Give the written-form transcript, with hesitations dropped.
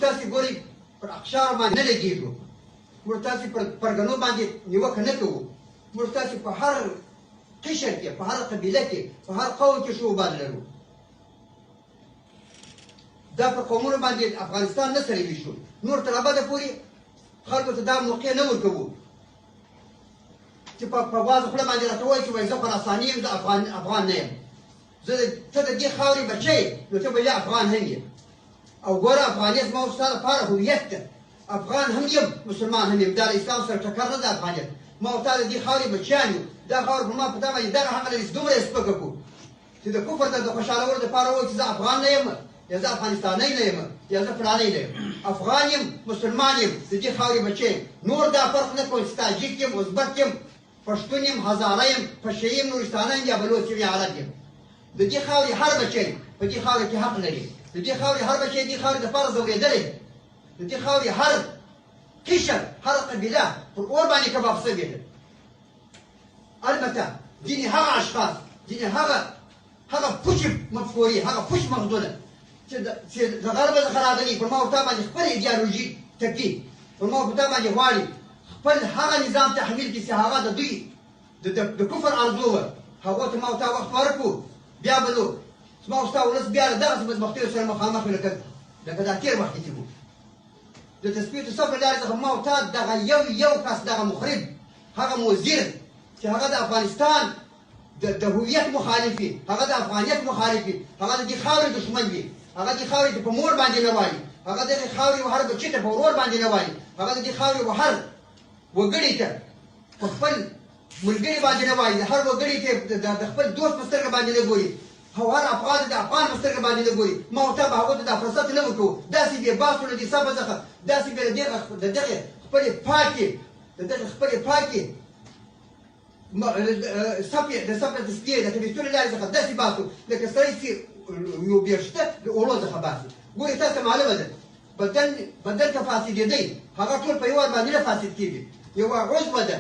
تاسې ګورئ پر اقشار باندې نه لګېږو، موږ تاسې پر پرګنو باندې نیوکه نه کوو، موږ تاسې په هر قشر کې، په هر قبیله کې، په هر قوم کې شعوبان لرو. دا په قومونو باندې افغانستان نه سره ویشو، نور تر ابده پورې خلکو ته دا موقع نه ورکوو چې په وازه خوله باندې راته ووایي چې وایي زه خراساني یم، زه افغان نه یم. ته د دې خاورې بچی یې، نو ته به یا افغان هم یې. او ګوره افغانیت زما او ستا لپاره هویت ده، افغان هم یم، مسلمان هم یم، دا له اسلام سره ټکر نه ده افغانیت. ما او تا د دې خاورې بچیان یو، دا خاوره په ما په تا باندې دغه حق لري چې دومره یې سپکه کړو چې د کفر ته د خوشحالولو دپاره ووایي چې زه افغان نه یم، یا زه افغانستانی نه یم، یا زه فلانی نه یم. افغان یم، مسلمان یم، د دې خاورې بچی یم. نور دا فرق نه کوم چې تاجک یم، ازبک یم، پښتون یم، هزاره یم، پشه یم، نورستانه یم، یا بلوچ یم، یا عرب یم. د دې خاورې هر بچی په دې خاوره کې حق لري. د دې خاورې هر بچی دې خاورې دپاره ځورېدلی. د دې خاورې هر قشر، هر قبیله پر اور باندې کباب شوې ده. البته ځینې هغه اشخاص، ځینې هغه پوچې مفکورې، هغه پوچ مغزونه چې د غربه څخه راغلي، پر ما او تا باندې خپل ایډیالوژي تکي، پر ما او تا باندې غواړي خپل هغه نظام تحمیل کړي چې هغه د دوی د کفر ارزو وه. هغو ته ما او تا وخت ورکړو، بیا به نو زما او ستا ولس بیا له دغسې بدبختیو سره مخامخ وي لکه دا تېر وخت کې وو. د تثبیت صف له لارې څخه ما او تا دغه یو کس، دغه مخرب، هغه مضر چې هغه د افغانستان د هویت مخالف وي، هغه د افغانیت مخالف وي، هغه د دې خاورې دښمن وي، هغه دې خاورې ته په مور باندې نه وایي، هغه دغې خاورې هر بچي ته په ورور باندې نه وایي، هغه د دې خاورې هر وګړي ته په خپل ملګري باندې نه وایي، د هر وګړي ته د خپل دوست په سترګه باندې نه ګوري، او هر افغان د افغان په سترګه باندې نه ګوري. ما او تا به هغو ته دا فرصت نه ورکوو. داسې بې باسو له دې سبه څخه، داسې بې له دغې خپلې پاکې د صفې تسکیې د تلویزیون له لارې څخه داسې باسو لکه سړی چې یو بېشته د اوړو څخه باسي. ګورې تاسو ته معلومه ده بدن که فاسدېدی، هغه ټول په یو وار باندې نه فاسد کېږي، یوه عضوه ده.